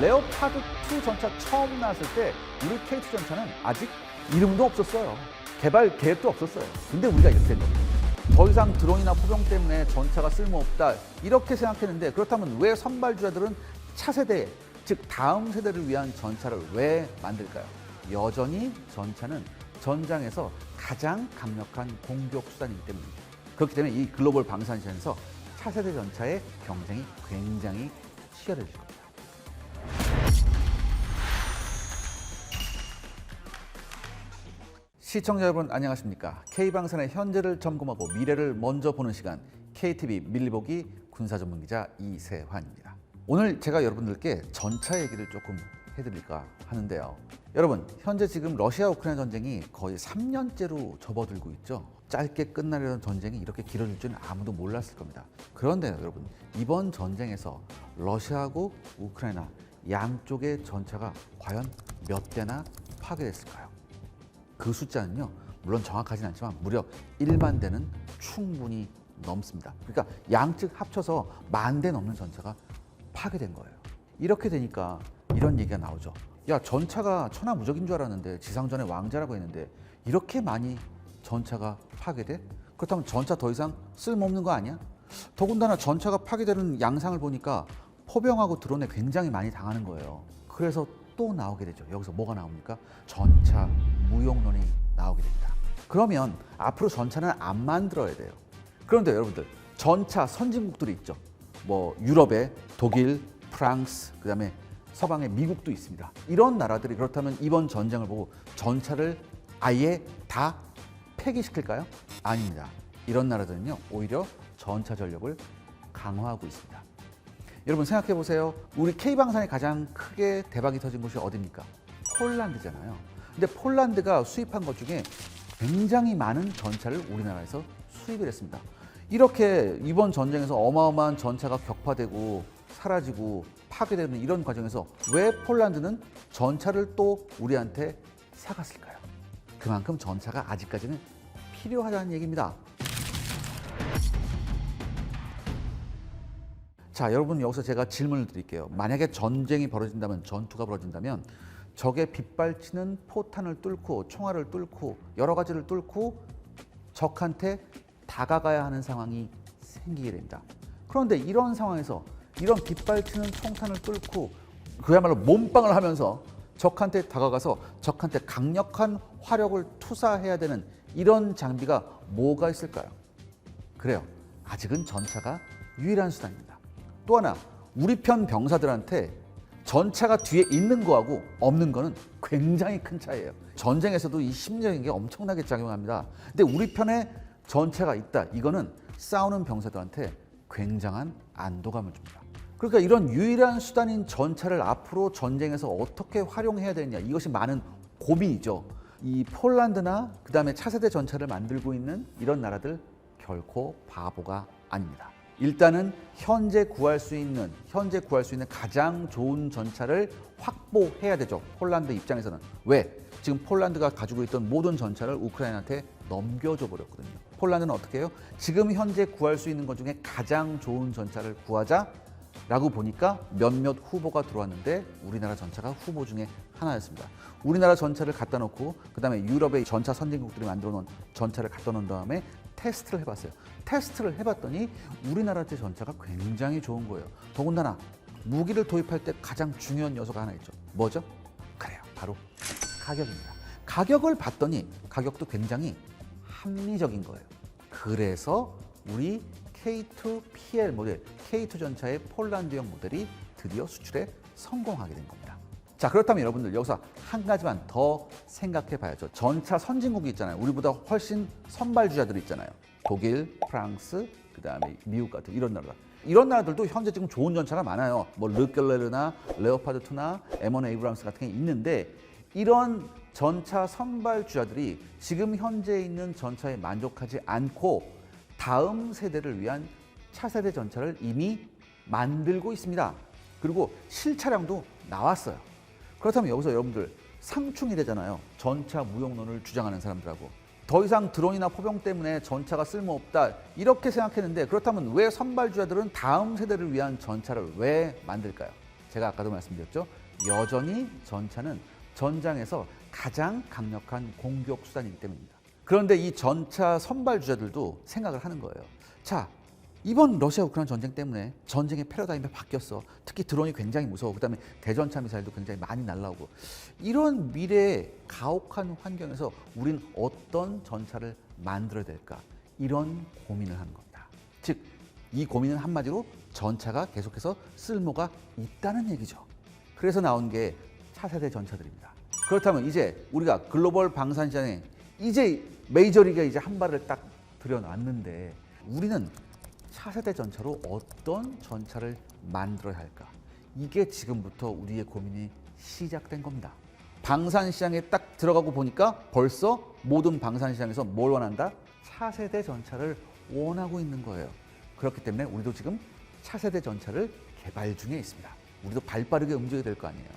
레오파드 2 전차 처음 나왔을 때 우리 K2 전차는 아직 이름도 없었어요. 개발 계획도 없었어요. 근데 우리가 이렇게 된 겁니다. 더 이상 드론이나 포병 때문에 전차가 쓸모없다 이렇게 생각했는데, 그렇다면 왜 선발주자들은 차세대, 즉 다음 세대를 위한 전차를 왜 만들까요? 여전히 전차는 전장에서 가장 강력한 공격 수단이기 때문입니다. 그렇기 때문에 이 글로벌 방산시장에서 차세대 전차의 경쟁이 굉장히 치열해질 겁니다. 시청자 여러분 안녕하십니까? K방산의 현재를 점검하고 미래를 먼저 보는 시간, KTV 밀리보기 군사전문기자 이세환입니다. 오늘 제가 여러분들께 전차 얘기를 조금 해드릴까 하는데요. 여러분, 현재 지금 러시아 우크라이나 전쟁이 거의 3년째로 접어들고 있죠. 짧게 끝나려던 전쟁이 이렇게 길어질 줄은 아무도 몰랐을 겁니다. 그런데요, 여러분, 이번 전쟁에서 러시아하고 우크라이나 양쪽의 전차가 과연 몇 대나 파괴됐을까요? 그 숫자는요, 물론 정확하진 않지만 무려 1만 대는 충분히 넘습니다. 그러니까 양측 합쳐서 10,000대 넘는 전차가 파괴된 거예요. 이렇게 되니까 이런 얘기가 나오죠. 야, 전차가 천하무적인 줄 알았는데, 지상전의 왕자라고 했는데 이렇게 많이 전차가 파괴돼? 그렇다면 전차 더 이상 쓸모없는 거 아니야? 더군다나 전차가 파괴되는 양상을 보니까 포병하고 드론에 굉장히 많이 당하는 거예요. 그래서 또 나오게 되죠. 여기서 뭐가 나옵니까? 전차 무용론이 나오게 됩니다. 그러면 앞으로 전차는 안 만들어야 돼요. 그런데 여러분들, 전차 선진국들이 있죠. 뭐 유럽의 독일, 프랑스, 그다음에 서방의 미국도 있습니다. 이런 나라들이 그렇다면 이번 전쟁을 보고 전차를 아예 다 폐기시킬까요? 아닙니다. 이런 나라들은요, 오히려 전차 전력을 강화하고 있습니다. 여러분 생각해 보세요. 우리 K방산이 가장 크게 대박이 터진 곳이 어디입니까? 폴란드잖아요. 근데 폴란드가 수입한 것 중에 굉장히 많은 전차를 우리나라에서 수입을 했습니다. 이렇게 이번 전쟁에서 어마어마한 전차가 격파되고 사라지고 파괴되는 이런 과정에서 왜 폴란드는 전차를 또 우리한테 사갔을까요? 그만큼 전차가 아직까지는 필요하다는 얘기입니다. 자, 여러분, 여기서 제가 질문을 드릴게요. 만약에 전쟁이 벌어진다면, 전투가 벌어진다면 적의 빗발치는 포탄을 뚫고 총알을 뚫고 여러 가지를 뚫고 적한테 다가가야 하는 상황이 생기게 됩니다. 그런데 이런 상황에서 이런 빗발치는 총탄을 뚫고 그야말로 몸빵을 하면서 적한테 다가가서 적한테 강력한 화력을 투사해야 되는 이런 장비가 뭐가 있을까요? 그래요. 아직은 전차가 유일한 수단입니다. 또 하나, 우리 편 병사들한테 전차가 뒤에 있는 거하고 없는 거는 굉장히 큰 차이예요. 전쟁에서도 이 심리적인 게 엄청나게 작용합니다. 근데 우리 편에 전차가 있다, 이거는 싸우는 병사들한테 굉장한 안도감을 줍니다. 그러니까 이런 유일한 수단인 전차를 앞으로 전쟁에서 어떻게 활용해야 되느냐, 이것이 많은 고민이죠. 이 폴란드나 그다음에 차세대 전차를 만들고 있는 이런 나라들 결코 바보가 아닙니다. 일단은 현재 구할 수 있는 가장 좋은 전차를 확보해야 되죠. 폴란드 입장에서는. 왜? 지금 폴란드가 가지고 있던 모든 전차를 우크라이나한테 넘겨줘 버렸거든요. 폴란드는 어떻게 해요? 지금 현재 구할 수 있는 것 중에 가장 좋은 전차를 구하자라고 보니까 몇몇 후보가 들어왔는데 우리나라 전차가 후보 중에 하나였습니다. 우리나라 전차를 갖다 놓고 그다음에 유럽의 전차 선진국들이 만들어 놓은 전차를 갖다 놓은 다음에 테스트를 해봤어요. 테스트를 해봤더니 우리나라제 전차가 굉장히 좋은 거예요. 더군다나 무기를 도입할 때 가장 중요한 요소가 하나 있죠. 뭐죠? 그래요. 바로 가격입니다. 가격을 봤더니 가격도 굉장히 합리적인 거예요. 그래서 우리 K2PL 모델, K2 전차의 폴란드형 모델이 드디어 수출에 성공하게 된 겁니다. 자, 그렇다면 여러분들 여기서 한 가지만 더 생각해 봐야죠. 전차 선진국이 있잖아요. 우리보다 훨씬 선발주자들이 있잖아요. 독일, 프랑스, 그다음에 미국 같은 이런 나라. 이런 나라들도 현재 지금 좋은 전차가 많아요. 뭐 르켈레르나 레오파드 2나 M1 에이브람스 같은 게 있는데, 이런 전차 선발주자들이 지금 현재 있는 전차에 만족하지 않고 다음 세대를 위한 차세대 전차를 이미 만들고 있습니다. 그리고 실차량도 나왔어요. 그렇다면 여기서 여러분들 상충이 되잖아요. 전차 무용론을 주장하는 사람들하고. 더 이상 드론이나 포병 때문에 전차가 쓸모없다 이렇게 생각했는데, 그렇다면 왜 선발주자들은 다음 세대를 위한 전차를 왜 만들까요? 제가 아까도 말씀드렸죠. 여전히 전차는 전장에서 가장 강력한 공격 수단이기 때문입니다. 그런데 이 전차 선발 주자들도 생각을 하는 거예요. 자, 이번 러시아 우크라이나 전쟁 때문에 전쟁의 패러다임이 바뀌었어. 특히 드론이 굉장히 무서워. 그다음에 대전차 미사일도 굉장히 많이 날라오고. 이런 미래의 가혹한 환경에서 우린 어떤 전차를 만들어야 될까? 이런 고민을 하는 겁니다. 즉, 이 고민은 한마디로 전차가 계속해서 쓸모가 있다는 얘기죠. 그래서 나온 게 차세대 전차들입니다. 그렇다면 이제 우리가 글로벌 방산시장에 이제 메이저리그가 이제 한 발을 딱 들여놨는데 우리는 차세대 전차로 어떤 전차를 만들어야 할까? 이게 지금부터 우리의 고민이 시작된 겁니다. 방산시장에 딱 들어가고 보니까 벌써 모든 방산시장에서 뭘 원한다? 차세대 전차를 원하고 있는 거예요. 그렇기 때문에 우리도 지금 차세대 전차를 개발 중에 있습니다. 우리도 발빠르게 움직여야 될 거 아니에요.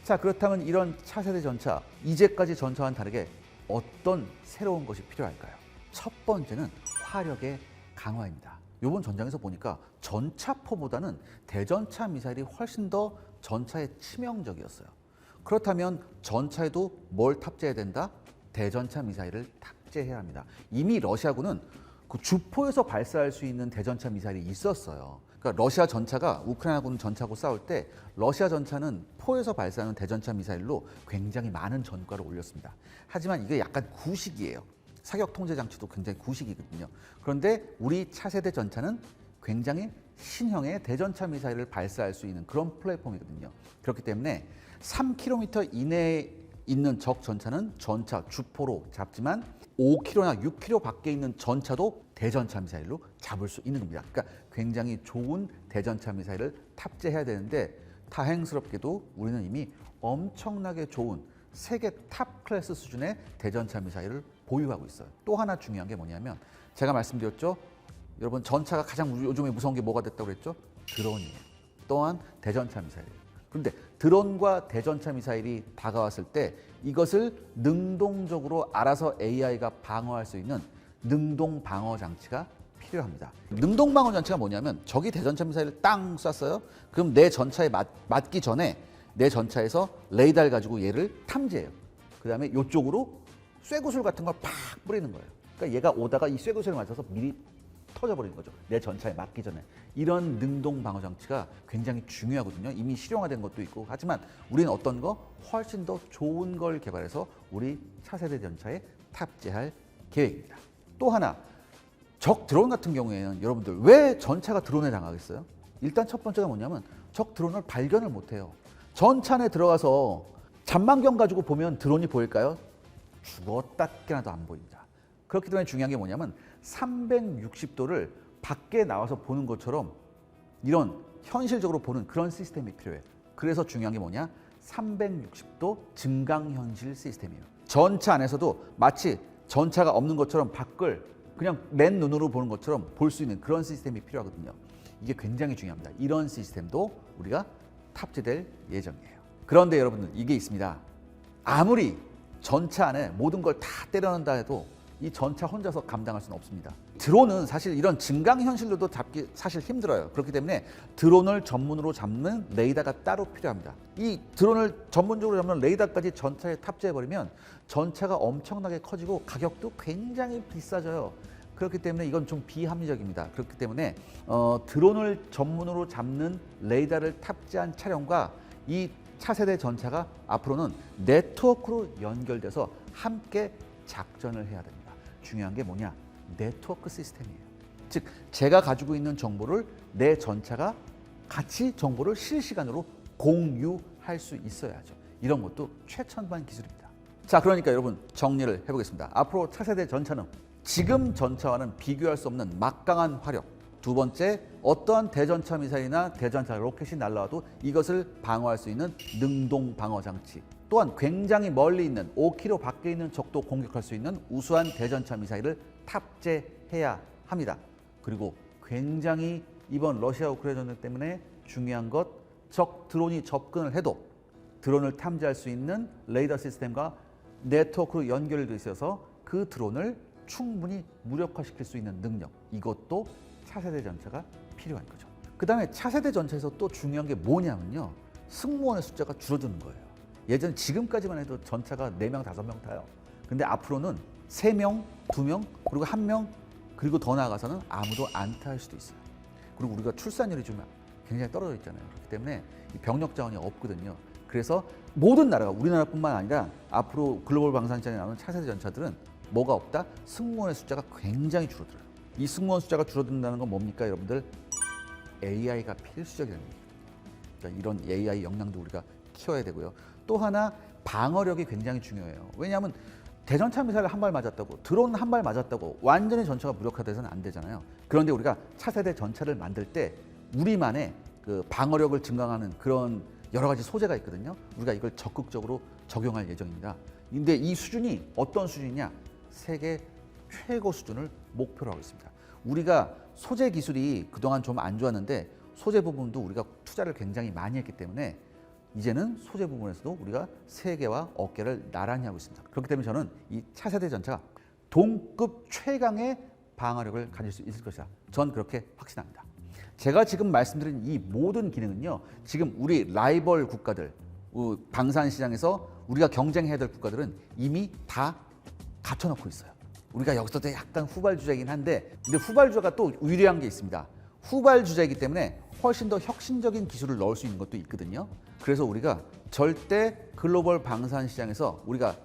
자, 그렇다면 이런 차세대 전차, 이제까지 전차와는 다르게 어떤 새로운 것이 필요할까요? 첫 번째는 화력의 강화입니다. 이번 전장에서 보니까 전차포보다는 대전차 미사일이 훨씬 더 전차에 치명적이었어요. 그렇다면 전차에도 뭘 탑재해야 된다? 대전차 미사일을 탑재해야 합니다. 이미 러시아군은 그 주포에서 발사할 수 있는 대전차 미사일이 있었어요. 그러니까 러시아 전차가 우크라이나군 전차하고 싸울 때 러시아 전차는 포에서 발사하는 대전차 미사일로 굉장히 많은 전과를 올렸습니다. 하지만 이게 약간 구식이에요. 사격 통제 장치도 굉장히 구식이거든요. 그런데 우리 차세대 전차는 굉장히 신형의 대전차 미사일을 발사할 수 있는 그런 플랫폼이거든요. 그렇기 때문에 3km 이내에 있는 적 전차는 전차 주포로 잡지만 5km나 6km 밖에 있는 전차도 대전차 미사일로 잡을 수 있는 겁니다. 그러니까 굉장히 좋은 대전차 미사일을 탑재해야 되는데 다행스럽게도 우리는 이미 엄청나게 좋은 세계 탑 클래스 수준의 대전차 미사일을 보유하고 있어요. 또 하나 중요한 게 뭐냐면 제가 말씀드렸죠. 여러분 전차가 가장 요즘에 무서운 게 뭐가 됐다고 그랬죠? 드론이에요. 또한 대전차 미사일. 그런데 드론과 대전차 미사일이 다가왔을 때 이것을 능동적으로 알아서 AI가 방어할 수 있는 능동 방어 장치가 필요합니다. 능동 방어 장치가 뭐냐면 적이 대전차 미사일을 땅 쐈어요. 그럼 내 전차에 맞기 전에 내 전차에서 레이더를 가지고 얘를 탐지해요. 그다음에 이쪽으로 쇠구슬 같은 걸 팍 뿌리는 거예요. 그러니까 얘가 오다가 이 쇠구슬에 맞아서 미리 터져버리는 거죠. 내 전차에 맞기 전에. 이런 능동 방어 장치가 굉장히 중요하거든요. 이미 실용화된 것도 있고. 하지만 우리는 어떤 거 훨씬 더 좋은 걸 개발해서 우리 차세대 전차에 탑재할 계획입니다. 또 하나, 적 드론 같은 경우에는 여러분들 왜 전차가 드론에 당하겠어요? 일단 첫 번째가 뭐냐면 적 드론을 발견을 못해요. 전차 안에 들어가서 잠만경 가지고 보면 드론이 보일까요? 죽었다 깨나도 안 보입니다. 그렇기 때문에 중요한 게 뭐냐면 360도를 밖에 나와서 보는 것처럼 이런 현실적으로 보는 그런 시스템이 필요해요. 그래서 중요한 게 뭐냐? 360도 증강현실 시스템이에요. 전차 안에서도 마치 전차가 없는 것처럼 밖을 그냥 맨 눈으로 보는 것처럼 볼 수 있는 그런 시스템이 필요하거든요. 이게 굉장히 중요합니다. 이런 시스템도 우리가 탑재될 예정이에요. 그런데 여러분들 이게 있습니다. 아무리 전차 안에 모든 걸 다 때려넣는다 해도 이 전차 혼자서 감당할 수는 없습니다. 드론은 사실 이런 증강현실로도 잡기 사실 힘들어요. 그렇기 때문에 드론을 전문으로 잡는 레이더가 따로 필요합니다. 이 드론을 전문적으로 잡는 레이더까지 전차에 탑재해버리면 전차가 엄청나게 커지고 가격도 굉장히 비싸져요. 그렇기 때문에 이건 좀 비합리적입니다. 그렇기 때문에 드론을 전문으로 잡는 레이더를 탑재한 차량과 이 차세대 전차가 앞으로는 네트워크로 연결돼서 함께 작전을 해야 됩니다. 중요한 게 뭐냐? 네트워크 시스템이에요. 즉 제가 가지고 있는 정보를 내 전차가 같이 정보를 실시간으로 공유할 수 있어야죠. 이런 것도 최첨단 기술입니다. 자, 그러니까 여러분 정리를 해보겠습니다. 앞으로 차세대 전차는 지금 전차와는 비교할 수 없는 막강한 화력, 두 번째, 어떠한 대전차 미사일이나 대전차 로켓이 날라와도 이것을 방어할 수 있는 능동 방어 장치, 또한 굉장히 멀리 있는 5km 밖에 있는 적도 공격할 수 있는 우수한 대전차 미사일을 탑재해야 합니다. 그리고 굉장히 이번 러시아 우크라이나 전쟁 때문에 중요한 것, 적 드론이 접근을 해도 드론을 탐지할 수 있는 레이더 시스템과 네트워크로 연결되어 있어서 그 드론을 충분히 무력화시킬 수 있는 능력, 이것도 차세대 전차가 필요한 거죠. 그다음에 차세대 전차에서 또 중요한 게 뭐냐면요. 승무원의 숫자가 줄어드는 거예요. 예전 지금까지만 해도 전차가 4명, 5명 타요. 근데 앞으로는 3명, 2명, 그리고 1명, 그리고 더 나아가서는 아무도 안 탈 수도 있어요. 그리고 우리가 출산율이 좀 굉장히 떨어져 있잖아요. 그렇기 때문에 이 병력 자원이 없거든요. 그래서 모든 나라가 우리나라뿐만 아니라 앞으로 글로벌 방산시장에 나오는 차세대 전차들은 뭐가 없다? 승무원의 숫자가 굉장히 줄어들어요. 이 승무원 숫자가 줄어든다는 건 뭡니까, 여러분들? AI가 필수적이라는 얘기예요. 그러니까 이런 AI 역량도 우리가 키워야 되고요. 또 하나 방어력이 굉장히 중요해요. 왜냐하면 대전차 미사일 한 발 맞았다고, 드론 한 발 맞았다고 완전히 전차가 무력화돼서는 안 되잖아요. 그런데 우리가 차세대 전차를 만들 때 우리만의 그 방어력을 증강하는 그런 여러 가지 소재가 있거든요. 우리가 이걸 적극적으로 적용할 예정입니다. 근데 이 수준이 어떤 수준이냐? 세계 최고 수준을 목표로 하고 있습니다. 우리가 소재 기술이 그동안 좀 안 좋았는데 소재 부분도 우리가 투자를 굉장히 많이 했기 때문에 이제는 소재 부분에서도 우리가 세계와 어깨를 나란히 하고 있습니다. 그렇기 때문에 저는 이 차세대 전차가 동급 최강의 방어력을 가질 수 있을 것이다. 전 그렇게 확신합니다. 제가 지금 말씀드린 이 모든 기능은요, 지금 우리 라이벌 국가들, 방산시장에서 우리가 경쟁해야 될 국가들은 이미 다 갖춰놓고 있어요. 우리가 여기서도 약간 후발주자이긴 한데, 근데 후발주자가 또 유리한 게 있습니다. 후발주자이기 때문에 훨씬 더 혁신적인 기술을 넣을 수 있는 것도 있거든요. 그래서 우리가 절대 글로벌 방산 시장에서 우리가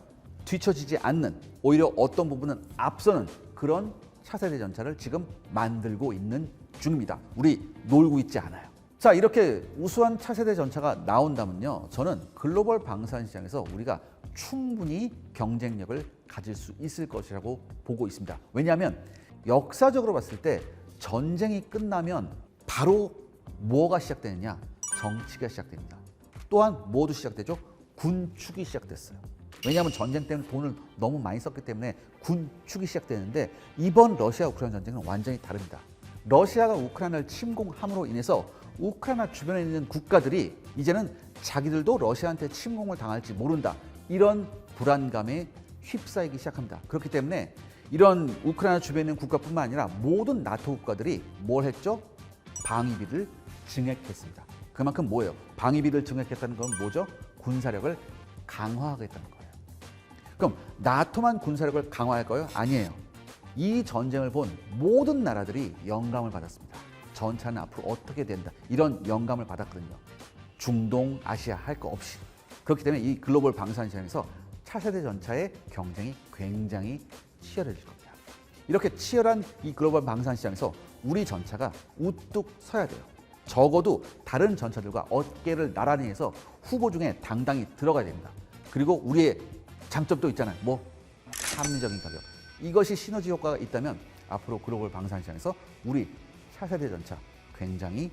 뒤처지지 않는, 오히려 어떤 부분은 앞서는 그런 차세대 전차를 지금 만들고 있는 중입니다. 우리 놀고 있지 않아요. 자, 이렇게 우수한 차세대 전차가 나온다면요, 저는 글로벌 방산 시장에서 우리가 충분히 경쟁력을 가질 수 있을 것이라고 보고 있습니다. 왜냐하면 역사적으로 봤을 때 전쟁이 끝나면 바로 뭐가 시작되느냐? 정치가 시작됩니다. 또한 뭐도 시작되죠? 군축이 시작됐어요. 왜냐하면 전쟁 때문에 돈을 너무 많이 썼기 때문에 군축이 시작되는데, 이번 러시아 우크라이나 전쟁은 완전히 다릅니다. 러시아가 우크라이나를 침공함으로 인해서 우크라이나 주변에 있는 국가들이 이제는 자기들도 러시아한테 침공을 당할지 모른다, 이런 불안감에 휩싸이기 시작합니다. 그렇기 때문에 이런 우크라이나 주변에 있는 국가뿐만 아니라 모든 나토 국가들이 뭘 했죠? 방위비를 증액했습니다. 그만큼 뭐예요? 방위비를 증액했다는 건 뭐죠? 군사력을 강화하겠다는 거예요. 그럼 나토만 군사력을 강화할까요? 아니에요. 이 전쟁을 본 모든 나라들이 영감을 받았습니다. 전차는 앞으로 어떻게 된다, 이런 영감을 받았거든요. 중동, 아시아 할 거 없이. 그렇기 때문에 이 글로벌 방산 시장에서 차세대 전차의 경쟁이 굉장히 치열해질 겁니다. 이렇게 치열한 이 글로벌 방산 시장에서 우리 전차가 우뚝 서야 돼요. 적어도 다른 전차들과 어깨를 나란히 해서 후보 중에 당당히 들어가야 됩니다. 그리고 우리의 장점도 있잖아요. 뭐? 합리적인 가격. 이것이 시너지 효과가 있다면 앞으로 글로벌 방산 시장에서 우리 차세대 전차 굉장히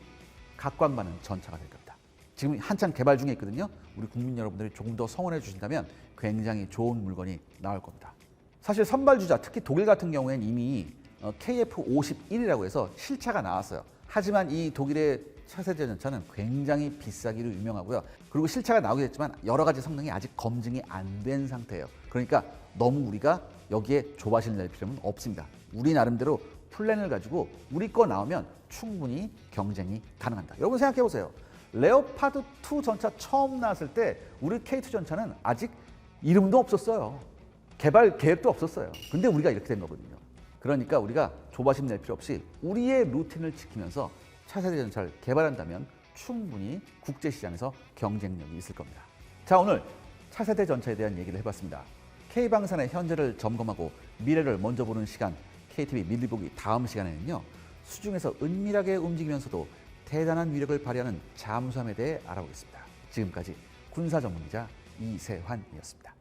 각광받는 전차가 될 겁니다. 지금 한창 개발 중에 있거든요. 우리 국민 여러분들이 조금 더 성원해 주신다면 굉장히 좋은 물건이 나올 겁니다. 사실 선발주자, 특히 독일 같은 경우에는 이미 KF-51이라고 해서 실차가 나왔어요. 하지만 이 독일의 차세대 전차는 굉장히 비싸기로 유명하고요. 그리고 실차가 나오게 됐지만 여러 가지 성능이 아직 검증이 안 된 상태예요. 그러니까 너무 우리가 여기에 조바심을 낼 필요는 없습니다. 우리 나름대로 플랜을 가지고 우리 거 나오면 충분히 경쟁이 가능합니다. 여러분 생각해 보세요. 레오파드 2 전차 처음 나왔을 때 우리 K2 전차는 아직 이름도 없었어요. 개발 계획도 없었어요. 근데 우리가 이렇게 된 거거든요. 그러니까 우리가 조바심 낼 필요 없이 우리의 루틴을 지키면서 차세대 전차를 개발한다면 충분히 국제시장에서 경쟁력이 있을 겁니다. 자, 오늘 차세대 전차에 대한 얘기를 해봤습니다. K방산의 현재를 점검하고 미래를 먼저 보는 시간, KTV 밀리보기 다음 시간에는요, 수중에서 은밀하게 움직이면서도 대단한 위력을 발휘하는 잠수함에 대해 알아보겠습니다. 지금까지 군사 전문기자 이세환이었습니다.